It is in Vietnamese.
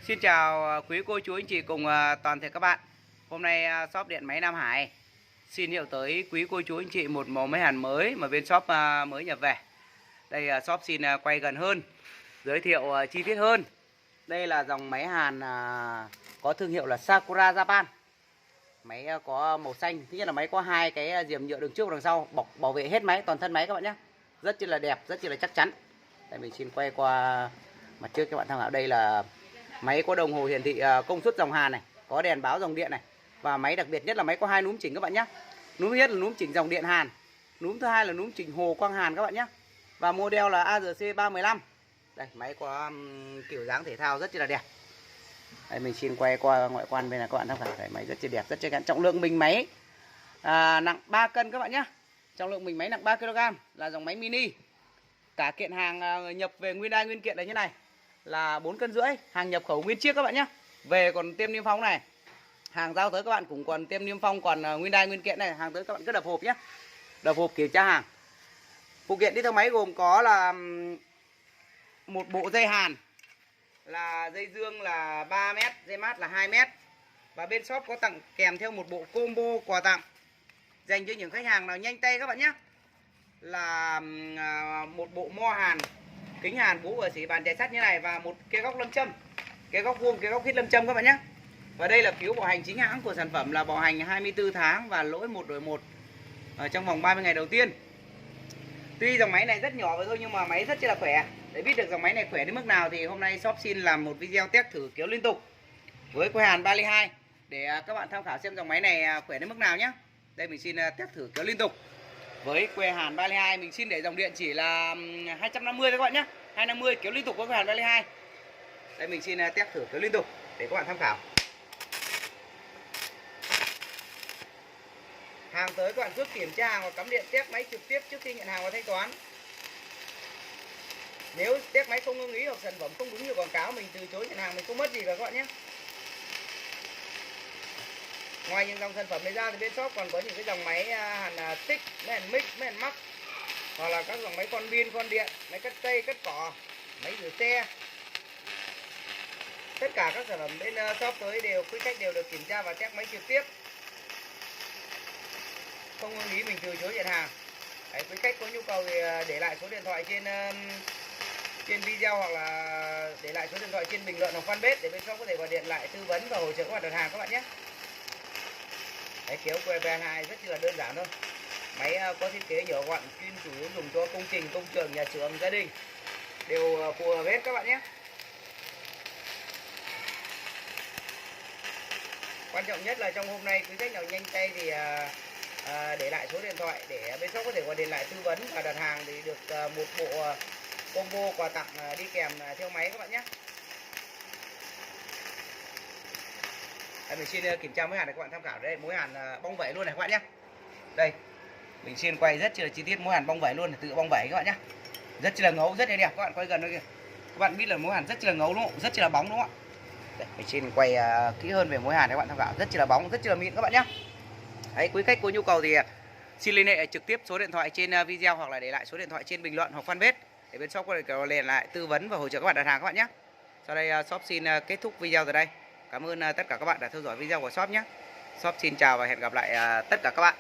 Xin chào quý cô chú anh chị cùng toàn thể các bạn. Hôm nay shop điện máy Nam Hải xin hiệu tới quý cô chú anh chị một mẫu máy hàn mới mà bên shop mới nhập về. Đây shop xin quay gần hơn, giới thiệu chi tiết hơn. Đây là dòng máy hàn có thương hiệu là Sakura Japan. Máy có màu xanh, thứ nhất là máy có hai cái diềm nhựa đường trước và đằng sau bọc bảo vệ hết máy, toàn thân máy các bạn nhé. Rất là đẹp, rất là chắc chắn. Đây mình xin quay qua mặt trước cho các bạn tham khảo. Đây là máy có đồng hồ hiển thị công suất dòng hàn này, có đèn báo dòng điện này. Và máy đặc biệt nhất là máy có hai núm chỉnh các bạn nhé. Núm thứ nhất là núm chỉnh dòng điện hàn, núm thứ hai là núm chỉnh hồ quang hàn các bạn nhé. Và model là ARC 315. Đây máy có kiểu dáng thể thao rất là đẹp. Đây mình xin quay qua ngoại quan bên này các bạn tham khảo. Đây, máy rất là đẹp, rất chắc chắn. Trọng lượng bình máy nặng 3 cân các bạn nhé. Trọng lượng bình máy nặng 3 kg, là dòng máy mini. Cả kiện hàng nhập về nguyên đai nguyên kiện là như này là 4,5 cân, hàng nhập khẩu nguyên chiếc các bạn nhé. Về còn tem niêm phong này, hàng giao tới các bạn cũng còn tem niêm phong, còn nguyên đai nguyên kiện này, hàng tới các bạn cứ đập hộp nhé, đập hộp kiểm tra hàng. Phụ kiện đi theo máy gồm có là một bộ dây hàn, là dây dương là 3 mét, dây mát là 2 mét. Và bên shop có tặng kèm theo một bộ combo quà tặng dành cho những khách hàng nào nhanh tay các bạn nhé, là một bộ mo hàn, kính hàn, búa và xỉ, bàn chải sắt như này, và một cái góc lâm châm, cái góc vuông, cái góc hít lâm châm các bạn nhé. Và đây là phiếu bảo hành chính hãng của sản phẩm, là bảo hành 24 tháng và lỗi 1 đổi 1 ở trong vòng 30 ngày đầu tiên. Tuy dòng máy này rất nhỏ vậy thôi nhưng mà máy rất là khỏe. Để biết được dòng máy này khỏe đến mức nào thì hôm nay shop xin làm một video test thử kéo liên tục với que hàn 3 ly 2 để các bạn tham khảo xem dòng máy này khỏe đến mức nào nhé. Đây mình xin test thử kéo liên tục với que hàn 3 ly 2. Mình xin để dòng điện chỉ là 250 các bạn nhé, 250 kéo liên tục với que hàn 3 ly 2. Đây mình xin test thử kéo liên tục để các bạn tham khảo. Hàng tới các bạn cứ kiểm tra hàng và cắm điện test máy trực tiếp trước khi nhận hàng và thanh toán. Nếu test máy không ưng ý hoặc sản phẩm không đúng như quảng cáo, mình từ chối nhận hàng, mình không mất gì cả các bạn nhé. Ngoài những dòng sản phẩm này ra thì bên shop còn có những cái dòng máy hàn tích, máy hàn mix, máy hàn mắc, hoặc là các dòng máy con pin, con điện, máy cắt cây, cắt cỏ, máy rửa xe. Tất cả các sản phẩm bên shop tới đều quý khách đều được kiểm tra và test máy trực tiếp. Không ưng ý mình từ chối nhận hàng. Đấy, quý khách có nhu cầu thì để lại số điện thoại trên video, hoặc là để lại số điện thoại trên bình luận hoặc fanpage để bên shop có thể gọi điện lại tư vấn và hỗ trợ các bạn đặt hàng các bạn nhé. Đấy, kéo que BN2 rất là đơn giản thôi. Máy có thiết kế nhỏ gọn, chuyên chủ yếu dùng cho công trình, công trường, nhà xưởng, gia đình đều phù hợp hết các bạn nhé. Quan trọng nhất là trong hôm nay quý khách nào nhanh tay thì để lại số điện thoại để bên shop có thể gọi điện lại tư vấn và đặt hàng thì được một bộ combo quà tặng đi kèm theo máy các bạn nhé. Đây, mình xin kiểm tra mối hàn này các bạn tham khảo. Đây mối hàn bong vẩy luôn này các bạn nhé. Đây mình xin quay rất là chi tiết mối hàn bong vẩy luôn, tự bong vẩy các bạn nhé, rất là ngấu, rất là đẹp. Các bạn quay gần đây kìa, các bạn biết là mối hàn rất là ngấu đúng không, rất là bóng đúng không ạ. Đây, mình xin quay kỹ hơn về mối hàn này các bạn tham khảo, rất là bóng, rất là mịn các bạn nhé. Đấy, quý khách có nhu cầu thì xin liên hệ trực tiếp số điện thoại trên video, hoặc là để lại số điện thoại trên bình luận hoặc fanpage để bên shop có thể gọi điện lại tư vấn và hỗ trợ các bạn đặt hàng các bạn nhé. Sau đây shop xin kết thúc video tại đây. Cảm ơn tất cả các bạn đã theo dõi video của shop nhé. Shop xin chào và hẹn gặp lại tất cả các bạn.